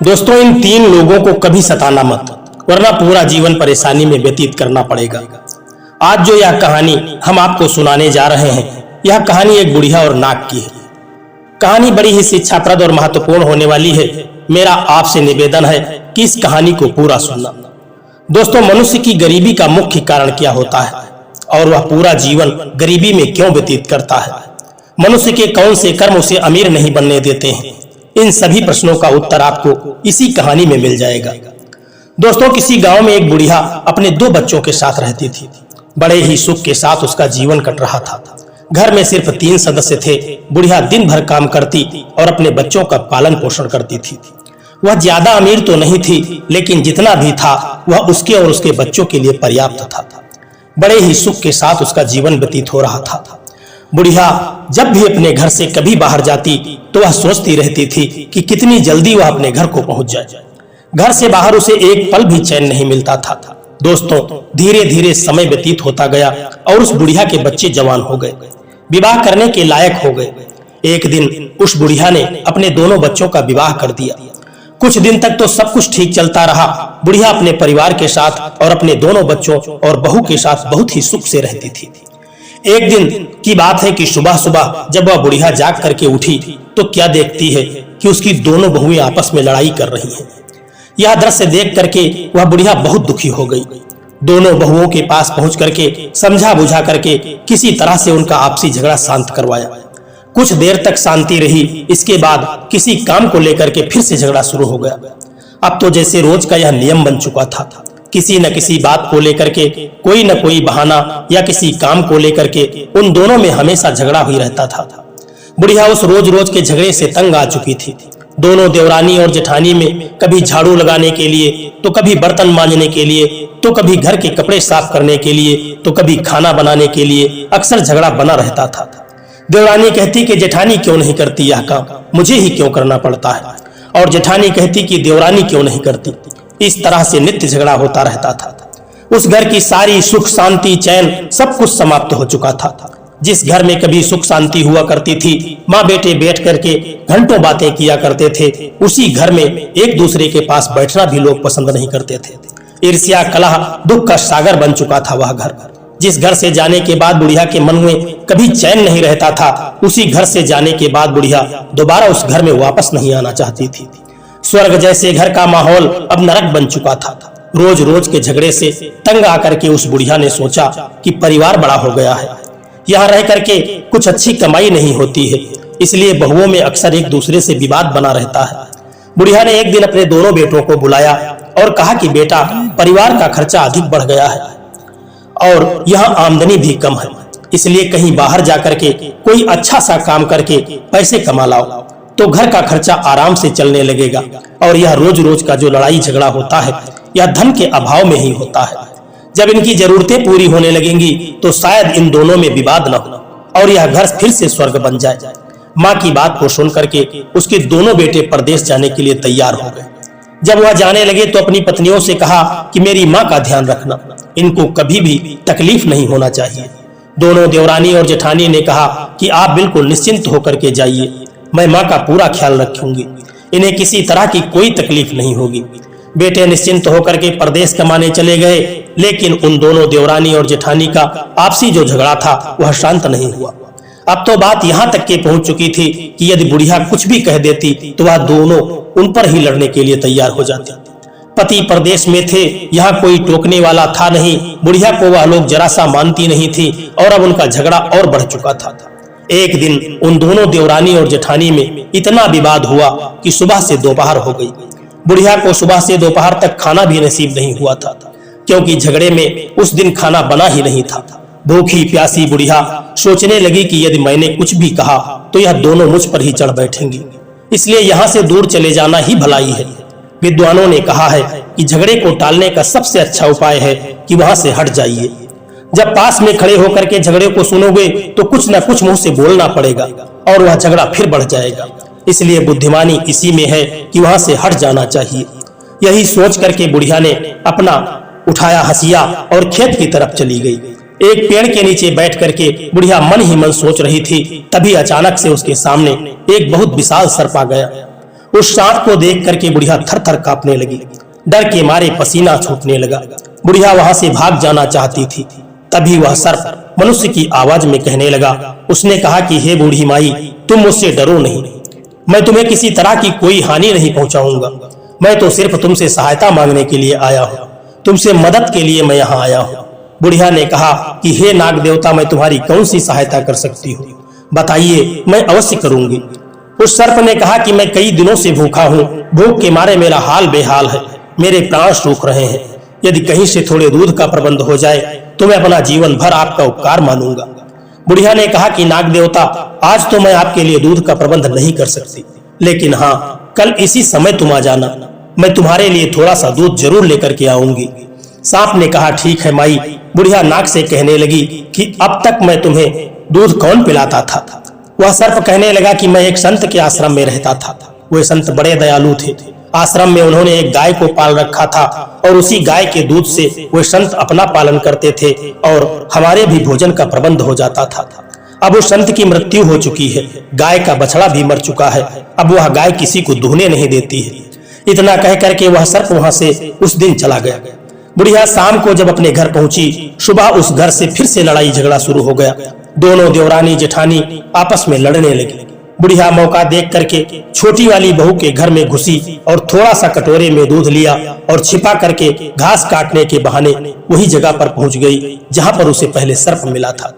दोस्तों, इन तीन लोगों को कभी सताना मत, वरना पूरा जीवन परेशानी में व्यतीत करना पड़ेगा। आज जो यह कहानी हम आपको सुनाने जा रहे हैं, यह कहानी एक बुढ़िया और नाग की है। कहानी बड़ी ही शिक्षाप्रद और महत्वपूर्ण होने वाली है। मेरा आपसे निवेदन है कि इस कहानी को पूरा सुनना। दोस्तों, मनुष्य की गरीबी का मुख्य कारण क्या होता है और वह पूरा जीवन गरीबी में क्यों व्यतीत करता है? मनुष्य के कौन से कर्म उसे अमीर नहीं बनने देते हैं? इन सभी प्रश्नों का उत्तर आपको इसी कहानी में मिल जाएगा। दोस्तों, किसी गांव में एक बुढ़िया अपने 2 बच्चों के साथ रहती थी। बड़े ही सुख के साथ उसका जीवन कट रहा था। घर में सिर्फ 3 सदस्य थे। बुढ़िया दिन भर काम करती और अपने बच्चों का पालन पोषण करती थी। वह ज्यादा अमीर तो नहीं थी, लेकिन जितना भी था वह उसके और उसके बच्चों के लिए पर्याप्त था। बड़े ही सुख के साथ उसका जीवन व्यतीत हो रहा था। बुढ़िया जब भी अपने घर से कभी बाहर जाती तो वह सोचती रहती थी कि कितनी जल्दी वह अपने घर को पहुंच जाए। घर से बाहर उसे एक पल भी चैन नहीं मिलता था। दोस्तों, धीरे धीरे समय व्यतीत होता गया और उस बुढ़िया के बच्चे जवान हो गए, विवाह करने के लायक हो गए। एक दिन उस बुढ़िया ने अपने दोनों बच्चों का विवाह कर दिया। कुछ दिन तक तो सब कुछ ठीक चलता रहा। बुढ़िया अपने परिवार के साथ और अपने दोनों बच्चों और बहू के साथ बहुत ही सुख से रहती थी। एक दिन की बात है कि सुबह सुबह जब वह बुढ़िया जाग करके उठी तो क्या देखती है कि उसकी दोनों बहुएं आपस में लड़ाई कर रही हैं। यह दृश्य देख करके वह बुढ़िया बहुत दुखी हो गई। दोनों बहुओं के पास पहुंच करके समझा बुझा करके किसी तरह से उनका आपसी झगड़ा शांत करवाया। कुछ देर तक शांति रही। इसके बाद किसी काम को लेकर के फिर से झगड़ा शुरू हो गया। अब तो जैसे रोज का यह नियम बन चुका था। किसी न किसी बात को लेकर के, कोई न कोई बहाना या किसी काम को लेकर के उन दोनों में हमेशा झगड़ा ही रहता था। बुढ़िया उस रोज रोज के झगड़े से तंग आ चुकी थी। दोनों देवरानी और जेठानी में कभी झाड़ू लगाने के लिए, तो कभी बर्तन मांजने के लिए, तो कभी घर के कपड़े साफ करने के लिए, तो कभी खाना बनाने के लिए अक्सर झगड़ा बना रहता था। देवरानी कहती कि जेठानी क्यों नहीं करती यह काम, मुझे ही क्यों करना पड़ता है, और जेठानी कहती कि देवरानी क्यों नहीं करती। इस तरह से नित्य झगड़ा होता रहता था। उस घर की सारी सुख शांति चैन सब कुछ समाप्त हो चुका था। जिस घर में कभी सुख शांति हुआ करती थी, माँ बेटे बैठ करके घंटों बातें किया करते थे, उसी घर में एक दूसरे के पास बैठना भी लोग पसंद नहीं करते थे। ईर्ष्या कलह दुख का सागर बन चुका था वह घर। जिस घर से जाने के बाद बुढ़िया के मन में कभी चैन नहीं रहता था, उसी घर से जाने के बाद बुढ़िया दोबारा उस घर में वापस नहीं आना चाहती थी। स्वर्ग जैसे घर का माहौल अब नरक बन चुका था। रोज रोज के झगड़े से तंग आकर के उस बुढ़िया ने सोचा कि परिवार बड़ा हो गया है, यहाँ रह करके कुछ अच्छी कमाई नहीं होती है, इसलिए बहुओं में अक्सर एक दूसरे से विवाद बना रहता है। बुढ़िया ने एक दिन अपने दोनों बेटों को बुलाया और कहा कि बेटा, परिवार का खर्चा अधिक बढ़ गया है और यहाँ आमदनी भी कम है, इसलिए कहीं बाहर जाकर के कोई अच्छा सा काम करके पैसे कमा लाओ, तो घर का खर्चा आराम से चलने लगेगा। और यह रोज रोज का जो लड़ाई झगड़ा होता है, यह धन के अभाव में ही होता है। जब इनकी जरूरतें पूरी होने लगेंगी तो शायद इन दोनों में विवाद न हो और यह घर फिर से स्वर्ग बन जाए। माँ की बात को सुन करके उसके दोनों बेटे परदेश जाने के लिए तैयार हो गए। जब वह जाने लगे तो अपनी पत्नियों से कहा कि मेरी माँ का ध्यान रखना, इनको कभी भी तकलीफ नहीं होना चाहिए। दोनों देवरानी और जेठानी ने कहा कि आप बिल्कुल निश्चिंत होकर के जाइए, मैं माँ का पूरा ख्याल रखूंगी, इन्हें किसी तरह की कोई तकलीफ नहीं होगी। बेटे निश्चिंत होकर के परदेश कमाने चले गए, लेकिन उन दोनों देवरानी और जेठानी का आपसी जो झगड़ा था वह शांत नहीं हुआ। अब तो बात यहाँ तक के पहुंच चुकी थी कि यदि बुढ़िया कुछ भी कह देती तो वह दोनों उन पर ही लड़ने के लिए तैयार हो जाती। पति परदेश में थे, यहाँ कोई टोकने वाला था नहीं। बुढ़िया को वह लोग जरा सा मानती नहीं थी और अब उनका झगड़ा और बढ़ चुका था। एक दिन उन दोनों देवरानी और जेठानी में इतना विवाद हुआ कि सुबह से दोपहर हो गई। बुढ़िया को सुबह से दोपहर तक खाना भी नसीब नहीं हुआ था, क्योंकि झगड़े में उस दिन खाना बना ही नहीं था। भूखी प्यासी बुढ़िया सोचने लगी कि यदि मैंने कुछ भी कहा तो यह दोनों मुझ पर ही चढ़ बैठेंगी, इसलिए यहाँ से दूर चले जाना ही भलाई है। विद्वानों ने कहा है कि झगड़े को टालने का सबसे अच्छा उपाय है कि वहां से हट जाइए। जब पास में खड़े होकर के झगड़े को सुनोगे तो कुछ न कुछ मुंह से बोलना पड़ेगा और वह झगड़ा फिर बढ़ जाएगा। इसलिए बुद्धिमानी इसी में है कि वहां से हट जाना चाहिए। यही सोच करके बुढ़िया ने अपना उठाया हसिया और खेत की तरफ चली गई। एक पेड़ के नीचे बैठ करके बुढ़िया मन ही मन सोच रही थी, तभी अचानक से उसके सामने एक बहुत विशाल सर्प आ गया। उस सांप को देख करके बुढ़िया थर थर कांपने लगी, डर के मारे पसीना छूटने लगा। बुढ़िया वहां से भाग जाना चाहती थी, तभी वह सर्प मनुष्य की आवाज में कहने लगा। उसने कहा कि हे बूढ़ी माई, तुम मुझसे डरो नहीं, मैं तुम्हें किसी तरह की कोई हानि नहीं पहुंचाऊंगा। मैं तो सिर्फ तुमसे सहायता मांगने के लिए आया हूँ, तुमसे मदद के लिए मैं यहाँ आया हूँ। बुढ़िया ने कहा कि हे नाग देवता, मैं तुम्हारी कौन सी सहायता कर सकती हूँ, बताइए, मैं अवश्य करूंगी। उस सर्प ने कहा कि मैं कई दिनों से भूखा हूँ, भूख के मारे मेरा हाल बेहाल है, मेरे प्राण सूख रहे हैं। यदि कहीं से थोड़े दूध का प्रबंध हो जाए तो मैं अपना जीवन भर आपका उपकार मानूंगा। बुढ़िया ने कहा कि नाग देवता, आज तो मैं आपके लिए दूध का प्रबंध नहीं कर सकती, लेकिन हाँ, कल इसी समय तुम आ जाना, मैं तुम्हारे लिए थोड़ा सा दूध जरूर लेकर के आऊंगी। सांप ने कहा ठीक है माई। बुढ़िया नाग से कहने लगी कि अब तक मैं तुम्हें दूध कौन पिलाता था। वह सर्प कहने लगा कि मैं एक संत के आश्रम में रहता था। वे संत बड़े दयालु थे। आश्रम में उन्होंने एक गाय को पाल रखा था और उसी गाय के दूध से वे संत अपना पालन करते थे और हमारे भी भोजन का प्रबंध हो जाता था। अब उस संत की मृत्यु हो चुकी है, गाय का बछड़ा भी मर चुका है, अब वह गाय किसी को दुहने नहीं देती है। इतना कह करके वह सर्प वहां से उस दिन चला गया। बुढ़िया शाम को जब अपने घर पहुंची, सुबह उस घर से फिर से लड़ाई झगड़ा शुरू हो गया। दोनों देवरानी जेठानी आपस में लड़ने लगी। बुढ़िया मौका देख करके छोटी वाली बहू के घर में घुसी और थोड़ा सा कटोरे में दूध लिया और छिपा करके घास काटने के बहाने वही जगह पर पहुंच गई जहां पर उसे पहले सर्प मिला था।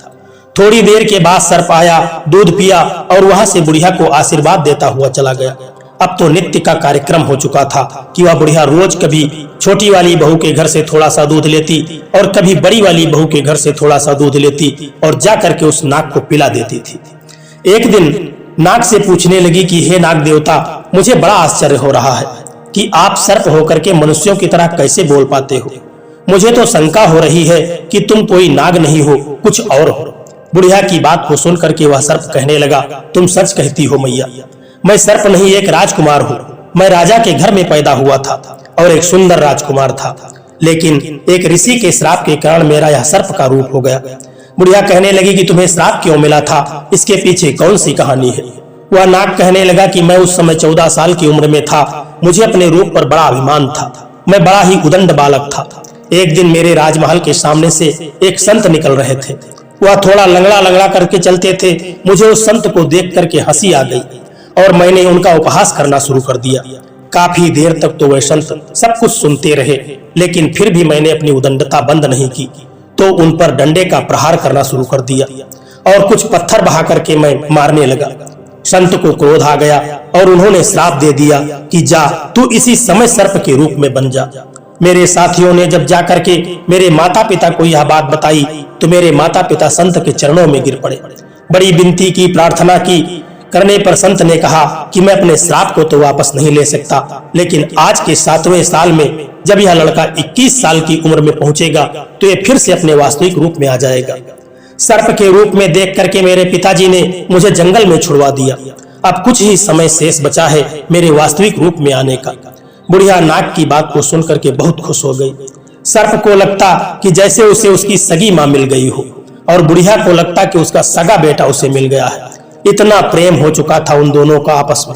थोड़ी देर के बाद सर्प आया, दूध पिया और वहां से बुढ़िया को आशीर्वाद देता हुआ चला गया। अब तो नित्य का कार्यक्रम हो चुका था कि वह बुढ़िया रोज कभी छोटी वाली बहू के घर से थोड़ा सा दूध लेती और कभी बड़ी वाली बहू के घर से थोड़ा सा दूध लेती और जा करके उस नाग को पिला देती थी। एक दिन नाग से पूछने लगी कि हे नाग देवता, मुझे बड़ा आश्चर्य हो रहा है कि आप सर्प होकर के मनुष्यों की तरह कैसे बोल पाते हो। मुझे तो शंका हो रही है कि तुम कोई नाग नहीं हो, कुछ और हो। बुढ़िया की बात को सुन करके वह सर्प कहने लगा, तुम सच कहती हो मैया, मैं सर्प नहीं एक राजकुमार हूँ। मैं राजा के घर में पैदा हुआ था और एक सुंदर राजकुमार था, लेकिन एक ऋषि के श्राप के कारण मेरा यह सर्प का रूप हो गया। बुढ़िया कहने लगी कि तुम्हें श्राप क्यों मिला था, इसके पीछे कौन सी कहानी है। वह नाग कहने लगा कि मैं उस समय 14 साल की उम्र में था, मुझे अपने रूप पर बड़ा अभिमान था, मैं बड़ा ही उदंड बालक था। एक दिन मेरे राजमहल के सामने से एक संत निकल रहे थे। वह थोड़ा लंगड़ा लंगड़ा करके चलते थे। मुझे उस संत को देख करके हंसी आ गई और मैंने उनका उपहास करना शुरू कर दिया। काफी देर तक तो वे संत सब कुछ सुनते रहे, लेकिन फिर भी मैंने अपनी उदंडता बंद नहीं की, तो उन पर डंडे का प्रहार करना शुरू कर दिया और कुछ पत्थर बहा करके मैं मारने लगा। संत को क्रोध आ गया और उन्होंने श्राप दे दिया कि जा, तू इसी समय सर्प के रूप में बन जा। मेरे साथियों ने जब जाकर के मेरे माता पिता को यह बात बताई तो मेरे माता पिता संत के चरणों में गिर पड़े। बड़ी विनती की, प्रार्थना की, करने पर संत ने कहा कि मैं अपने श्राप को तो वापस नहीं ले सकता, लेकिन आज के 7वें साल में जब यह लड़का 21 साल की उम्र में पहुंचेगा तो ये फिर से अपने वास्तविक रूप में आ जाएगा। सर्प के रूप में देख करके मेरे पिताजी ने मुझे जंगल में छुड़वा दिया। अब कुछ ही समय शेष बचा है मेरे वास्तविक रूप में आने का। बुढ़िया नाग की बात को सुनकर के बहुत खुश हो गई। सर्प को लगता कि जैसे उसे उसकी सगी माँ मिल गई हो और बुढ़िया को लगता कि उसका सगा बेटा उसे मिल गया है। इतना प्रेम हो चुका था उन दोनों का आपस में।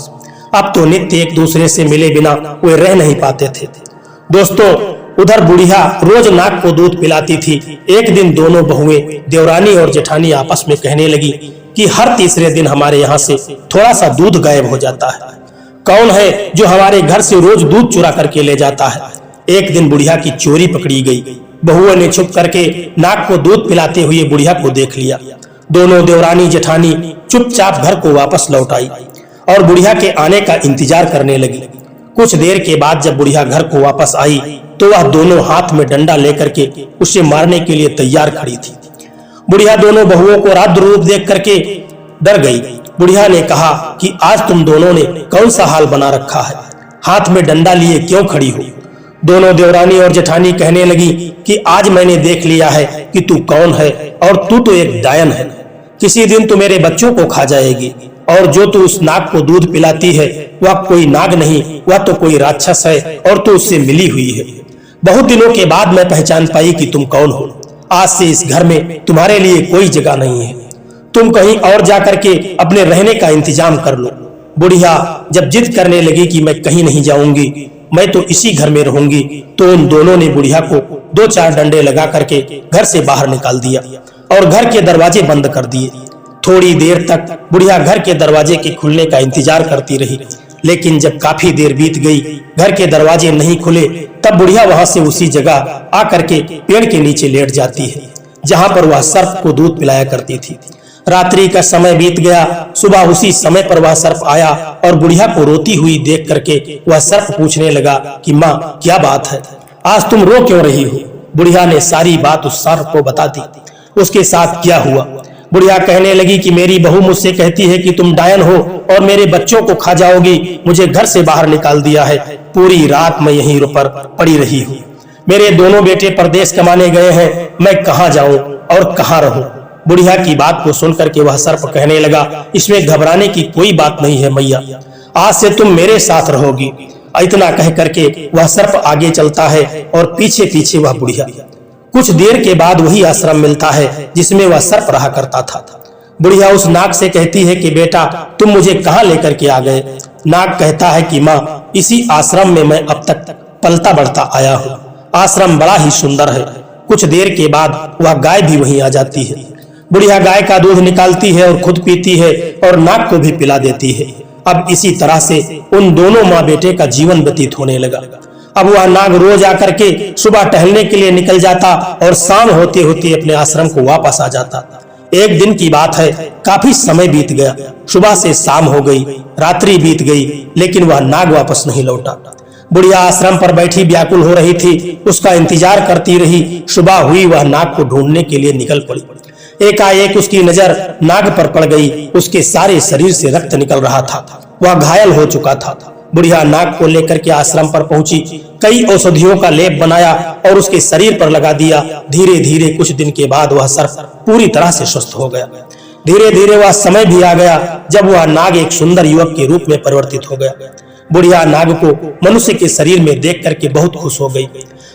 अब तो नित्य एक दूसरे से मिले बिना वे रह नहीं पाते थे। दोस्तों, उधर बुढ़िया रोज नाग को दूध पिलाती थी। एक दिन दोनों बहुएं देवरानी और जेठानी आपस में कहने लगी कि हर तीसरे दिन हमारे यहाँ से थोड़ा सा दूध गायब हो जाता है। कौन है जो हमारे घर से रोज दूध चुरा करके ले जाता है। एक दिन बुढ़िया की चोरी पकड़ी गई। बहुओं ने छुप करके नाग को दूध पिलाते हुए बुढ़िया को देख लिया। दोनों देवरानी जेठानी चुपचाप घर को वापस लौट आई और बुढ़िया के आने का इंतजार करने लगी। कुछ देर के बाद जब बुढ़िया घर को वापस आई तो वह दोनों हाथ में डंडा लेकर के उसे मारने के लिए तैयार खड़ी थी। बुढ़िया दोनों बहुओं को रौद्र रूप देख करके डर गई। बुढ़िया ने कहा कि आज तुम दोनों ने कौन सा हाल बना रखा है, हाथ में डंडा लिए क्यों खड़ी हो। दोनों देवरानी और जेठानी कहने लगी कि आज मैंने देख लिया है कि तू कौन है और तू तो एक डायन है। किसी दिन तू मेरे बच्चों को खा जाएगी और जो तू उस नाग को दूध पिलाती है वह कोई नाग नहीं, वह तो कोई राक्षस है और तू उससे मिली हुई है। बहुत दिनों के बाद मैं पहचान पाई कि तुम कौन हो। आज से इस घर में तुम्हारे लिए कोई जगह नहीं है। तुम कहीं और जाकर के अपने रहने का इंतजाम कर लो। बुढ़िया जब जिद करने लगी कि मैं कहीं नहीं जाऊंगी, मैं तो इसी घर में रहूंगी, तो उन दोनों ने बुढ़िया को 2-4 डंडे लगा करके घर से बाहर निकाल दिया और घर के दरवाजे बंद कर दिए। थोड़ी देर तक बुढ़िया घर के दरवाजे के खुलने का इंतजार करती रही, लेकिन जब काफी देर बीत गई, घर के दरवाजे नहीं खुले, तब बुढ़िया वहां से उसी जगह आकर के पेड़ के नीचे लेट जाती है जहां पर वह सर्प को दूध पिलाया करती थी। रात्रि का समय बीत गया। सुबह उसी समय पर वह सर्प आया और बुढ़िया को रोती हुई देख करके वह सर्प पूछने लगा कि माँ, क्या बात है, आज तुम रो क्यों रही हो? बुढ़िया ने सारी बात उस सर्प को बता दी, उसके साथ क्या हुआ। बुढ़िया कहने लगी कि मेरी बहू मुझसे कहती है कि तुम डायन हो और मेरे बच्चों को खा जाओगी, मुझे घर से बाहर निकाल दिया है, पूरी रात मैं यहीं पर पड़ी रही हूँ। मेरे दोनों बेटे परदेश कमाने गए हैं, मैं कहाँ जाऊं और कहाँ रहूं? बुढ़िया की बात को सुनकर के वह सर्प कहने लगा, इसमें घबराने की कोई बात नहीं है मैया, आज से तुम मेरे साथ रहोगी। इतना कह करके वह सर्प आगे चलता है और पीछे पीछे वह बुढ़िया। कुछ देर के बाद वही आश्रम मिलता है जिसमें वह सर्प रहा करता था। बुढ़िया उस नाग से कहती है कि बेटा, तुम मुझे कहाँ लेकर के आ गए? नाग कहता है कि माँ, इसी आश्रम में मैं अब तक पलता बढ़ता आया हूँ। आश्रम बड़ा ही सुंदर है। कुछ देर के बाद वह गाय भी वहीं आ जाती है। बुढ़िया गाय का दूध निकालती है और खुद पीती है और नाग को भी पिला देती है। अब इसी तरह से उन दोनों माँ बेटे का जीवन व्यतीत होने लगा। अब वह नाग रोज आकर के सुबह टहलने के लिए निकल जाता और शाम होते होते अपने आश्रम को वापस आ जाता। एक दिन की बात है, काफी समय बीत गया, सुबह से शाम हो गई, रात्रि बीत गई, लेकिन वह नाग वापस नहीं लौटा। बुढ़िया आश्रम पर बैठी व्याकुल हो रही थी, उसका इंतजार करती रही। सुबह हुई, वह नाग को ढूंढने के लिए निकल पड़ी। एकाएक उसकी नजर नाग पर पड़ गई। उसके सारे शरीर से रक्त निकल रहा था, वह घायल हो चुका था। बुढ़िया नाग को लेकर के आश्रम पर पहुंची, कई औषधियों का लेप बनाया और उसके शरीर पर लगा दिया। धीरे धीरे कुछ दिन के बाद वह सर्प पूरी तरह से स्वस्थ हो गया। धीरे धीरे वह समय भी आ गया जब वह नाग एक सुंदर युवक के रूप में परिवर्तित हो गया। बुढ़िया नाग को मनुष्य के शरीर में देख करके बहुत खुश हो गई।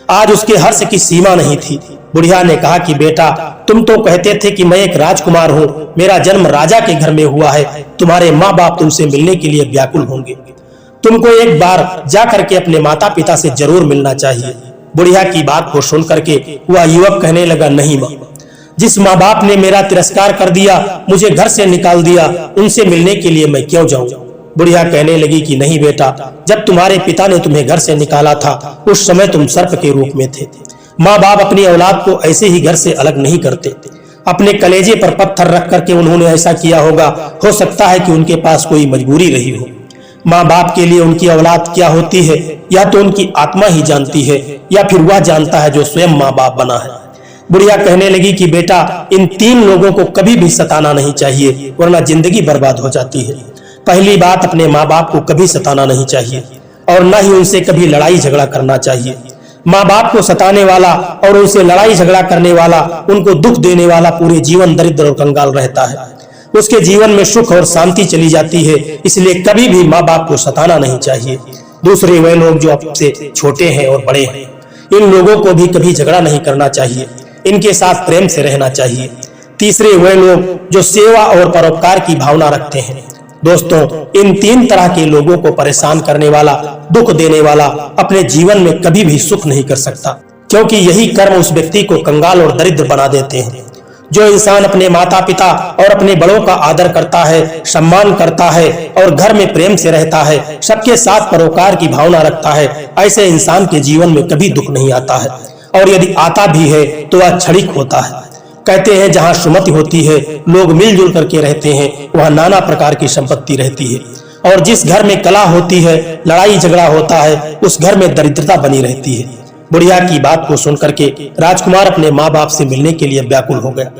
आज उसके हर्ष की सीमा नहीं थी। बुढ़िया ने कहा कि बेटा, तुम तो कहते थे कि मैं एक राजकुमार हूँ, मेरा जन्म राजा के घर में हुआ है, तुम्हारे माँ बाप तुमसे मिलने के लिए व्याकुल होंगे, तुमको एक बार जा करके अपने माता पिता से जरूर मिलना चाहिए। बुढ़िया की बात को सुन करके वह युवक कहने लगा, नहीं माँ, जिस माँ बाप ने मेरा तिरस्कार कर दिया, मुझे घर से निकाल दिया, उनसे मिलने के लिए मैं क्यों जाऊं? बुढ़िया कहने लगी कि नहीं बेटा, जब तुम्हारे पिता ने तुम्हें घर से निकाला था उस समय तुम सर्प के रूप में थे। माँ बाप अपनी औलाद को ऐसे ही घर से अलग नहीं करते। अपने कलेजे पर पत्थर रख करके उन्होंने ऐसा किया होगा। हो सकता है कि उनके पास कोई मजबूरी रही हो। माँ बाप के लिए उनकी औलाद क्या होती है या तो उनकी आत्मा ही जानती है या फिर वह जानता है जो स्वयं माँ बाप बना है। बुढ़िया कहने लगी कि बेटा, इन 3 लोगों को कभी भी सताना नहीं चाहिए, वरना जिंदगी बर्बाद हो जाती है। पहली बात, अपने माँ बाप को कभी सताना नहीं चाहिए और न ही उनसे कभी लड़ाई झगड़ा करना चाहिए। माँ बाप को सताने वाला और उनसे लड़ाई झगड़ा करने वाला, उनको दुख देने वाला पूरे जीवन दरिद्र और कंगाल रहता है। उसके जीवन में सुख और शांति चली जाती है। इसलिए कभी भी माँ बाप को सताना नहीं चाहिए। दूसरे वे लोग जो आपसे छोटे हैं और बड़े हैं, इन लोगों को भी कभी झगड़ा नहीं करना चाहिए, इनके साथ प्रेम से रहना चाहिए। तीसरे वे लोग जो सेवा और परोपकार की भावना रखते हैं। दोस्तों, इन 3 तरह के लोगों को परेशान करने वाला, दुख देने वाला अपने जीवन में कभी भी सुख नहीं कर सकता, क्योंकि यही कर्म उस व्यक्ति को कंगाल और दरिद्र बना देते हैं। जो इंसान अपने माता पिता और अपने बड़ों का आदर करता है, सम्मान करता है और घर में प्रेम से रहता है, सबके साथ परोपकार की भावना रखता है, ऐसे इंसान के जीवन में कभी दुख नहीं आता है। और यदि आता भी है तो वह क्षणिक होता है। कहते हैं जहाँ सुमति होती है, लोग मिलजुल करके रहते हैं, वहाँ नाना प्रकार की संपत्ति रहती है। और जिस घर में कला होती है, लड़ाई झगड़ा होता है, उस घर में दरिद्रता बनी रहती है। बुढ़िया की बात को सुनकर के राजकुमार अपने माँ बाप से मिलने के लिए व्याकुल हो गया।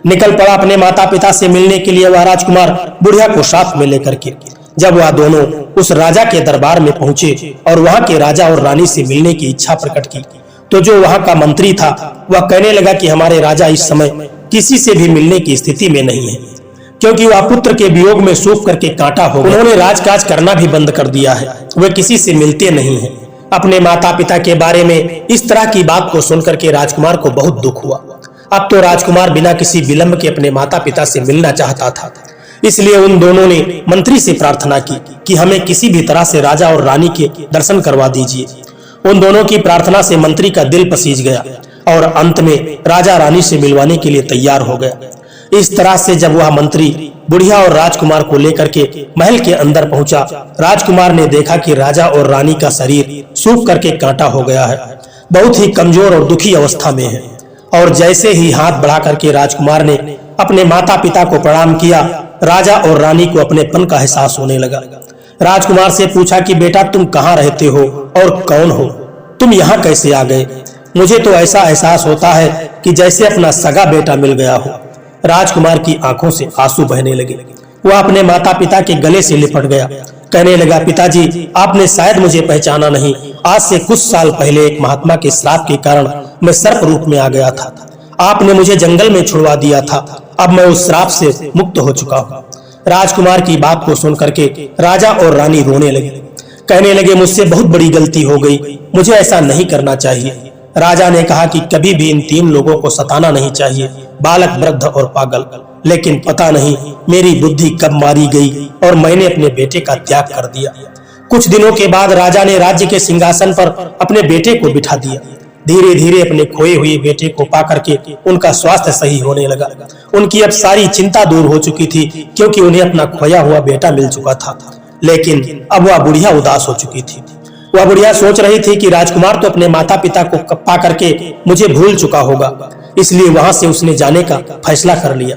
निकल पड़ा अपने माता पिता से मिलने के लिए वह राजकुमार, बुढ़िया को साथ में लेकर के। जब वह दोनों उस राजा के दरबार में पहुंचे और वहाँ के राजा और रानी से मिलने की इच्छा प्रकट की, तो जो वहाँ का मंत्री था वह कहने लगा कि हमारे राजा इस समय किसी से भी मिलने की स्थिति में नहीं है, क्योंकि वह पुत्र के वियोग में सूख करके कांटा हो गया। उन्होंने राजकाज करना भी बंद कर दिया है, वे किसी से मिलते नहीं हैं। अपने माता पिता के बारे में इस तरह की बात को सुनकर के राजकुमार को बहुत दुख हुआ। अब तो राजकुमार बिना किसी विलंब के अपने माता पिता से मिलना चाहता था, इसलिए उन दोनों ने मंत्री से प्रार्थना की कि हमें किसी भी तरह से राजा और रानी के दर्शन करवा दीजिए। उन दोनों की प्रार्थना से मंत्री का दिल पसीज गया और अंत में राजा रानी से मिलवाने के लिए तैयार हो गया। इस तरह से जब वह मंत्री बुढ़िया और राजकुमार को लेकर के महल के अंदर पहुंचा, राजकुमार ने देखा कि राजा और रानी का शरीर सूख करके कांटा हो गया है, बहुत ही कमजोर और दुखी अवस्था में है। और जैसे ही हाथ बढ़ा करके राजकुमार ने अपने माता पिता को प्रणाम किया, राजा और रानी को अपनेपन का एहसास होने लगा। राजकुमार से पूछा कि बेटा तुम कहाँ रहते हो और कौन हो, तुम यहाँ कैसे आ गए? मुझे तो ऐसा एहसास होता है कि जैसे अपना सगा बेटा मिल गया हो। राजकुमार की आंखों से आंसू बहने लगे। वह अपने माता पिता के गले से लिपट गया, कहने लगा, पिताजी आपने शायद मुझे पहचाना नहीं। आज से कुछ साल पहले एक महात्मा के श्राप के कारण मैं सर्प रूप में आ गया था। आपने मुझे जंगल में छुड़वा दिया था, अब मैं उस श्राप से मुक्त हो चुका हूँ। राजकुमार की बात को सुन करके राजा और रानी रोने लगे, कहने लगे, मुझसे बहुत बड़ी गलती हो गई, मुझे ऐसा नहीं करना चाहिए। राजा ने कहा कि कभी भी इन तीन लोगों को सताना नहीं चाहिए, बालक, वृद्ध और पागल। लेकिन पता नहीं मेरी बुद्धि कब मारी गई और मैंने अपने बेटे का त्याग कर दिया। कुछ दिनों के बाद राजा ने राज्य के सिंहासन पर अपने बेटे को बिठा दिया। धीरे धीरे अपने खोए हुए बेटे को पाकर के उनका स्वास्थ्य सही होने लगा। उनकी अब सारी चिंता दूर हो चुकी थी, क्योंकि उन्हें अपना खोया हुआ बेटा मिल चुका था। लेकिन अब वह बुढ़िया उदास हो चुकी थी। वह बुढ़िया सोच रही थी कि राजकुमार तो अपने माता पिता को पा करके मुझे भूल चुका होगा, इसलिए वहां से उसने जाने का फैसला कर लिया।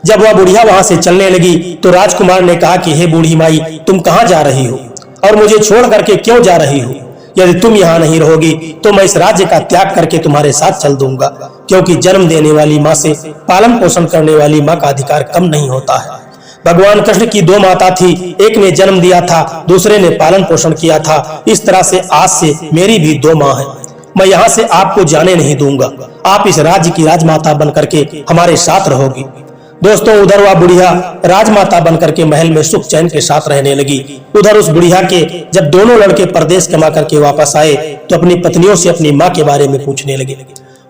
जब वह बुढ़िया वहां से चलने लगी तो राजकुमार ने कहा कि हे बूढ़ी माई, तुम कहाँ जा रही हो और मुझे छोड़ करके क्यों जा रही हो? यदि तुम यहाँ नहीं रहोगी तो मैं इस राज्य का त्याग करके तुम्हारे साथ चल दूंगा, क्योंकि जन्म देने वाली माँ से पालन पोषण करने वाली माँ का अधिकार कम नहीं होता है। भगवान कृष्ण की दो माता थी, एक ने जन्म दिया था, दूसरे ने पालन पोषण किया था। इस तरह से आज से मेरी भी दो माँ हैं। मैं यहाँ से आपको जाने नहीं दूंगा, आप इस राज्य की राजमाता बन करके हमारे साथ रहोगी। दोस्तों, उधर वह बुढ़िया राजमाता बन करके महल में सुख चैन के साथ रहने लगी। उधर उस बुढ़िया के जब दोनों लड़के परदेश कमा करके वापस आए तो अपनी पत्नियों से अपनी माँ के बारे में पूछने लगे।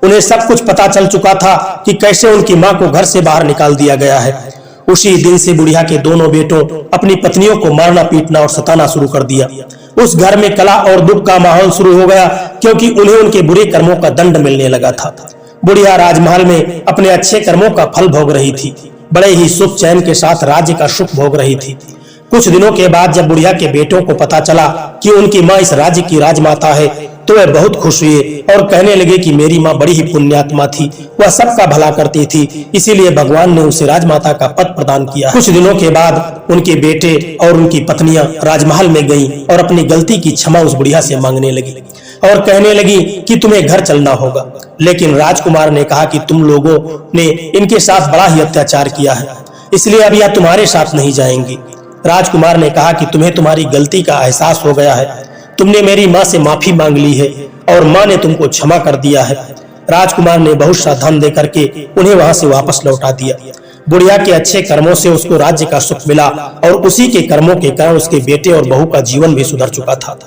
उन्हें सब कुछ पता चल चुका था कि कैसे उनकी माँ को घर से बाहर निकाल दिया गया है। उसी दिन से बुढ़िया के दोनों बेटों अपनी पत्नियों को मारना, पीटना और सताना शुरू कर दिया। उस घर में कलह और दुख का माहौल शुरू हो गया, क्योंकि उन्हें उनके बुरे कर्मों का दंड मिलने लगा था। बुढ़िया राजमहल में अपने अच्छे कर्मों का फल भोग रही थी, बड़े ही सुख चैन के साथ राज्य का सुख भोग रही थी। कुछ दिनों के बाद जब बुढ़िया के बेटों को पता चला कि उनकी माँ इस राज्य की राजमाता है तो वे बहुत खुश हुए और कहने लगे कि मेरी माँ बड़ी ही पुण्यात्मा थी, वह सबका भला करती थी, इसीलिए भगवान ने उसे राजमाता का पद प्रदान किया। कुछ दिनों के बाद उनके बेटे और उनकी पत्नियां राजमहल में गईं और अपनी गलती की क्षमा उस बुढ़िया से मांगने लगी और कहने लगी कि तुम्हें घर चलना होगा। लेकिन राजकुमार ने कहा कि तुम लोगों ने इनके साथ बड़ा ही अत्याचार किया है, इसलिए अब यह तुम्हारे साथ नहीं जाएंगी। राजकुमार ने कहा कि तुम्हें तुम्हारी गलती का एहसास हो गया है, तुमने मेरी माँ से माफी मांग ली है और माँ ने तुमको क्षमा कर दिया है। राजकुमार ने बहुत सा धन दे करके उन्हें वहां से वापस लौटा दिया। बुढ़िया के अच्छे कर्मों से उसको राज्य का सुख मिला और उसी के कर्मों के कारण उसके बेटे और बहू का जीवन भी सुधर चुका था।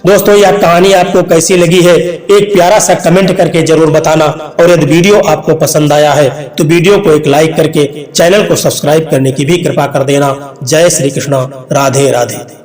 दोस्तों, यह कहानी आपको कैसी लगी है एक प्यारा सा कमेंट करके जरूर बताना, और यदि वीडियो आपको पसंद आया है तो वीडियो को एक लाइक करके चैनल को सब्सक्राइब करने की भी कृपा कर देना। जय श्री कृष्ण, राधे राधे।